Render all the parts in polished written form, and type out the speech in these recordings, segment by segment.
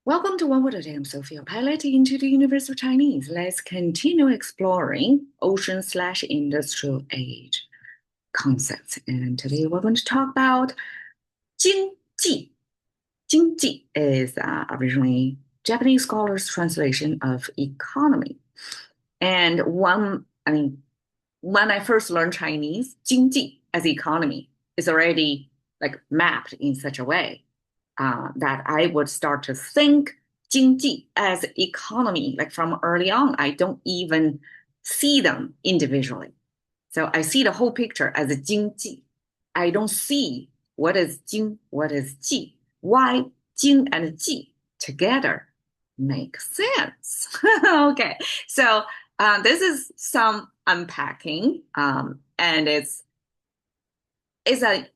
Welcome to One Word a Day. I'm Sophia, piloting into the universe of Chinese. Let's continue exploring ocean/industrial age concepts. And today we're going to talk about 经济. 经济 is originally Japanese scholars' translation of economy. And when I first learned Chinese, 经济 as economy is already like mapped in such a way that I would start to think 经济 as economy, like from early on. I don't even see them individually. So I see the whole picture as a 经济. I don't see what is 经, what is 济. Why 经 and 济 together make sense. Okay, so this is some unpacking, and it's a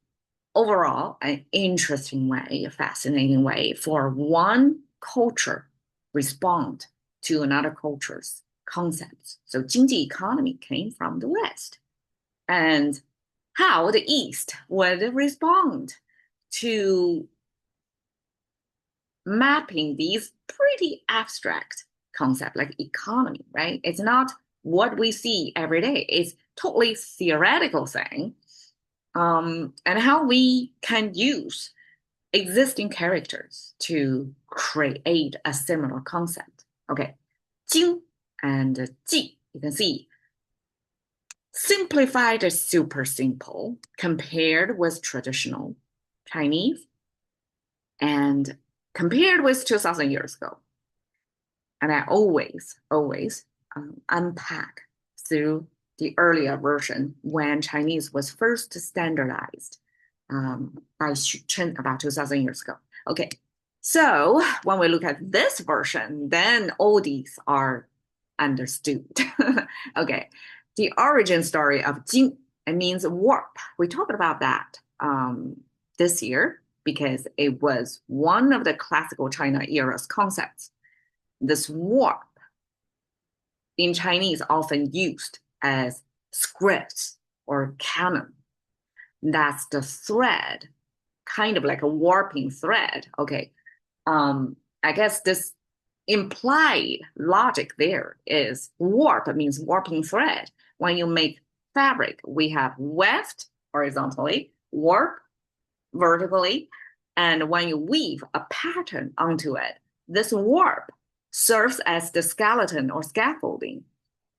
overall an interesting way, a fascinating way for one culture respond to another culture's concepts. So 经济 economy came from the West, and how the East would respond to mapping these pretty abstract concepts like economy, right? It's not what we see every day. It's totally theoretical thing. And how we can use existing characters to create a similar concept. Okay, 经 and 济, you can see simplified is super simple compared with traditional Chinese and compared with 2000 years ago. And I always unpack through the earlier version when Chinese was first standardized by Chen about 2000 years ago. Okay, so when we look at this version, then all these are understood. Okay, the origin story of Jing, it means warp. We talked about that this year because it was one of the classical China era's concepts. This warp in Chinese often used as scripts or canon. That's the thread, kind of like a warping thread. Okay. I guess this implied logic there is warp means warping thread. When you make fabric, we have weft horizontally, warp vertically, and when you weave a pattern onto it, this warp serves as the skeleton or scaffolding.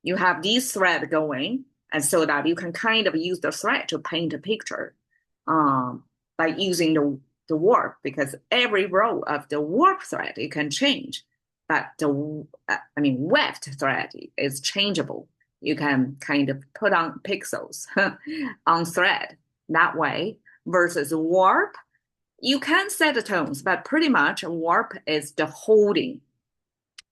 You have these threads going, and so that you can kind of use the thread to paint a picture by using the warp, because every row of the warp thread you can change, but weft thread is changeable. You can kind of put on pixels on thread that way. Versus warp, you can set the tones, but pretty much warp is the holding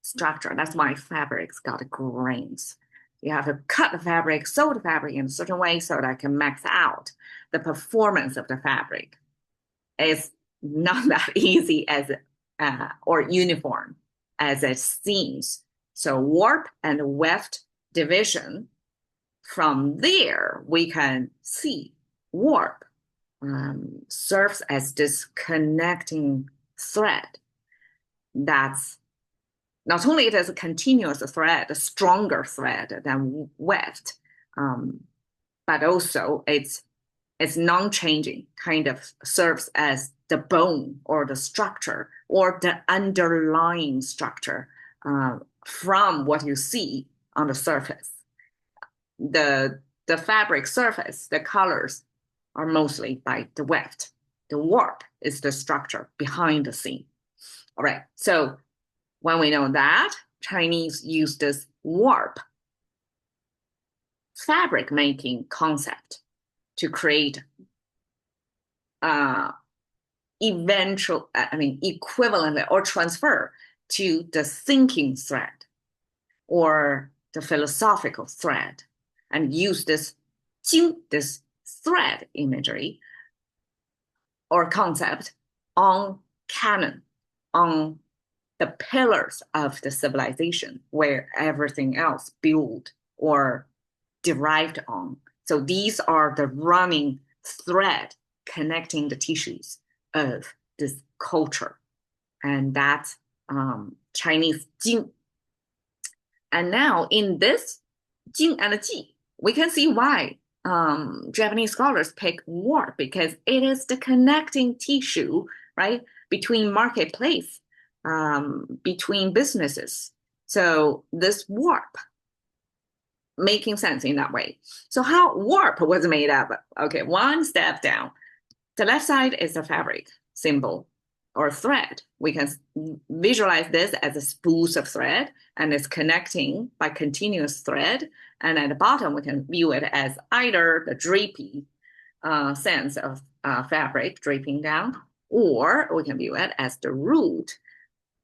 structure. That's why fabrics got grains. You have to cut the fabric, sew the fabric in a certain way so that it can max out the performance of the fabric. It's not that easy as or uniform as it seems. So warp and weft division, from there we can see warp serves as this connecting thread. That's not only it is a continuous thread, a stronger thread than weft, but also it's non-changing, kind of serves as the bone or the structure or the underlying structure from what you see on the surface. The fabric surface, the colors are mostly by the weft. The warp is the structure behind the scene. All right, so when we know that, Chinese use this warp fabric making concept to create equivalent or transfer to the thinking thread or the philosophical thread, and use this thread imagery or concept on canon, on the pillars of the civilization where everything else built or derived on. So these are the running thread connecting the tissues of this culture. And that's Chinese jing. And now in this jing and ji, we can see why Japanese scholars pick warp, because it is the connecting tissue, right, between marketplace, between businesses. So this warp making sense in that way. So how warp was made up? Okay, one step down. The left side is the fabric symbol or thread. We can visualize this as a spools of thread, and it's connecting by continuous thread. And at the bottom, we can view it as either the drapey sense of fabric draping down, or we can view it as the root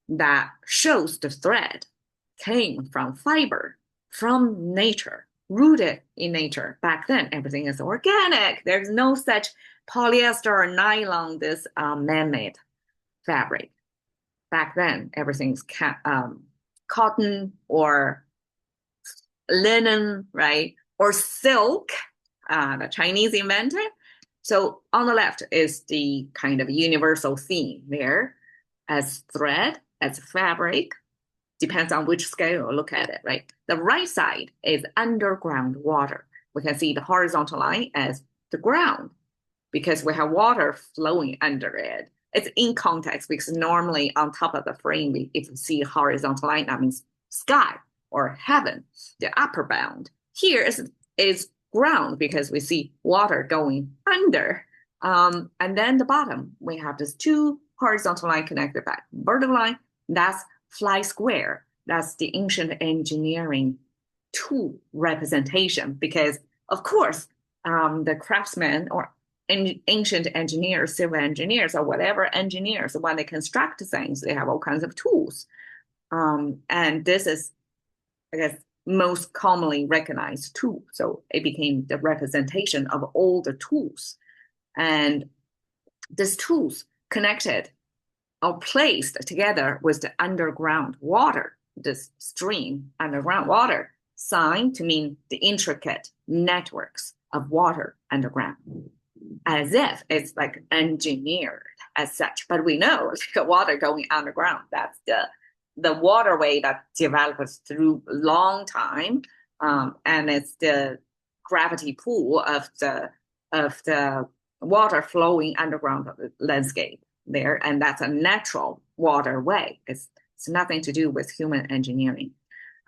that shows the thread came from fiber, from nature, rooted in nature. Back then, everything is organic. There's no such polyester or nylon, this man-made fabric. Back then, everything's cotton or linen, right? Or silk, the Chinese invented. So on the left is the kind of universal theme there as thread, as fabric, depends on which scale you look at it, right? The right side is underground water. We can see the horizontal line as the ground because we have water flowing under it. It's in context because normally on top of the frame, if you see a horizontal line, that means sky or heaven, the upper bound. Here is ground because we see water going under. And then the bottom, we have this two horizontal line connected by vertical line. That's fly square. That's the ancient engineering tool representation because, of course, the craftsmen or ancient engineers, civil engineers, or whatever engineers, when they construct things, they have all kinds of tools. And this is, I guess, most commonly recognized tool. So it became the representation of all the tools. And these tools connected or placed together with the underground water, this stream, underground water, sign to mean the intricate networks of water underground, as if it's like engineered as such. But we know like water going underground, that's the waterway that develops through a long time, and it's the gravity pull of the water flowing underground of the landscape there, and that's a natural waterway. It's nothing to do with human engineering,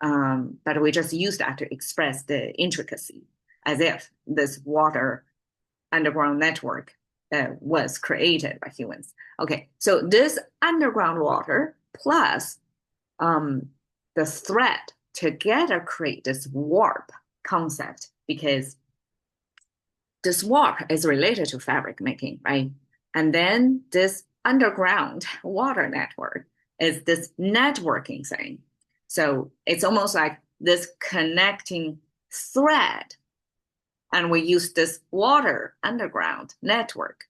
but we just use that to express the intricacy, as if this water underground network was created by humans. Okay, so this underground water plus the thread together create this warp concept because this warp is related to fabric making, right? And then this underground water network is this networking thing. So it's almost like this connecting thread. And we use this water underground network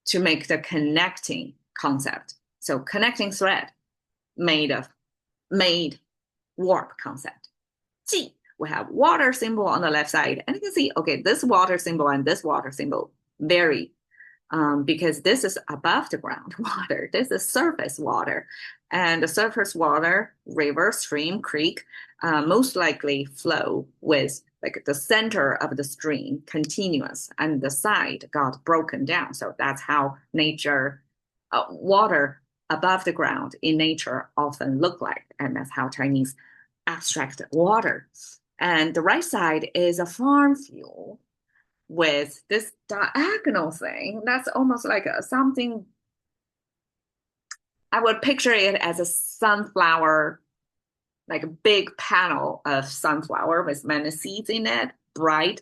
to make the connecting concept. So connecting thread made warp concept. G, we have water symbol on the left side. And you can see, okay, this water symbol and this water symbol vary because this is above the ground water. This is surface water. And the surface water, river, stream, creek, most likely flow with like the center of the stream continuous and the side got broken down. So that's how nature, water above the ground in nature often look like. And that's how Chinese abstract water. And the right side is a farm fuel with this diagonal thing. That's almost like something, I would picture it as a sunflower, like a big panel of sunflower with many seeds in it, bright,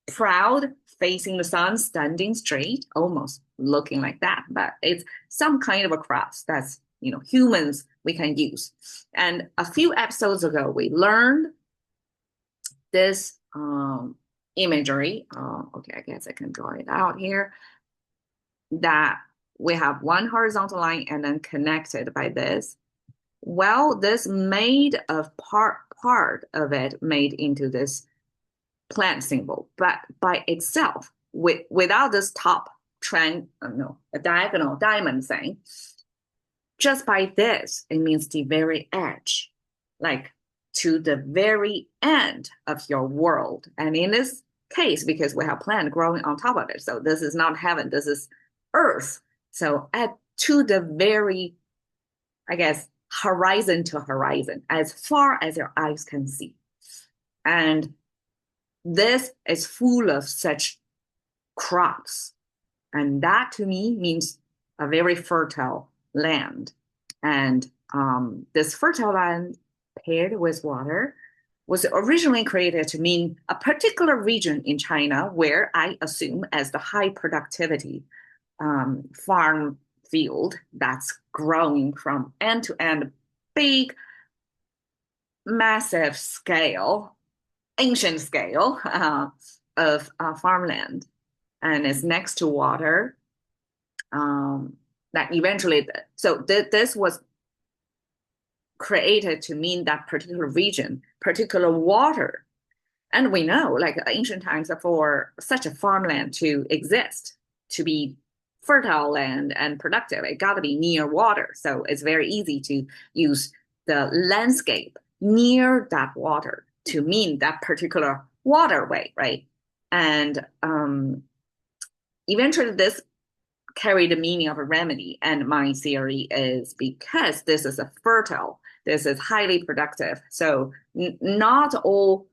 proud, facing the sun, standing straight, almost looking like that. But it's some kind of a cross that's, humans we can use. And a few episodes ago, we learned this imagery. Okay, I guess I can draw it out here. That we have one horizontal line and then connected by this. Well, this made of part of it made into this plant symbol, but by itself, without this top a diagonal diamond thing, just by this, it means the very edge, like to the very end of your world. And in this case, because we have plant growing on top of it, so this is not heaven, this is earth. So at to the very, I guess, horizon to horizon, as far as your eyes can see. And this is full of such crops. And that to me means a very fertile land. And this fertile land paired with water was originally created to mean a particular region in China where I assume as the high productivity farm field that's growing from end to end, big, massive scale, ancient scale of farmland, and is next to water. That eventually, so this was created to mean that particular region, particular water. And we know, like ancient times, for such a farmland to exist, to be fertile land and productive, it got to be near water. So it's very easy to use the landscape near that water to mean that particular waterway, right? And eventually this carried the meaning of a remedy. And my theory is because this is a fertile, this is highly productive. So not all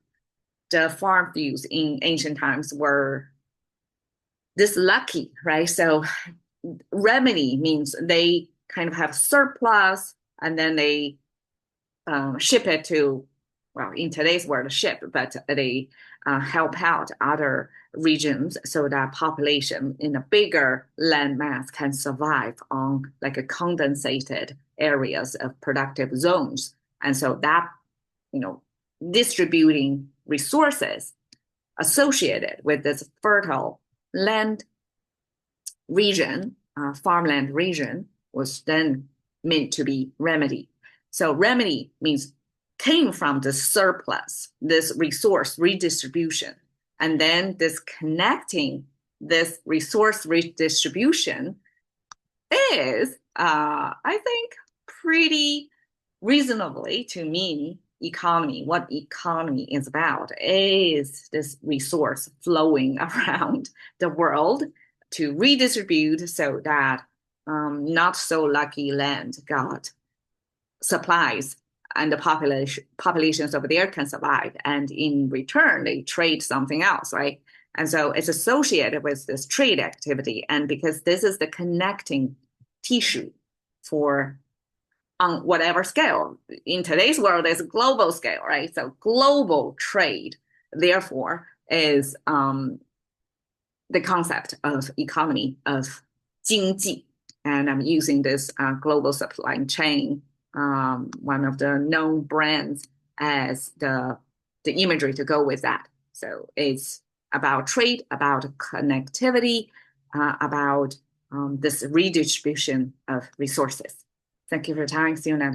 the farm fields in ancient times were this lucky, right? So remedy means they kind of have surplus and then they ship it to, well, in today's world, ship, but they help out other regions so that population in a bigger land mass can survive on like a condensated areas of productive zones. And so that, distributing resources associated with this fertile land region, farmland region, was then meant to be remedy. So remedy means came from the surplus, this resource redistribution, and then this connecting this resource redistribution is, I think, pretty reasonably to mean economy. What economy is about is this resource flowing around the world to redistribute so that not so lucky land got supplies and the populations over there can survive. And in return, they trade something else, right? And so it's associated with this trade activity. And because this is the connecting tissue for on whatever scale. In today's world, it's a global scale, right? So global trade, therefore, is the concept of economy, of 经济. And I'm using this global supply chain, one of the known brands, as the imagery to go with that. So it's about trade, about connectivity, about this redistribution of resources. Thank you for your time. See you another day.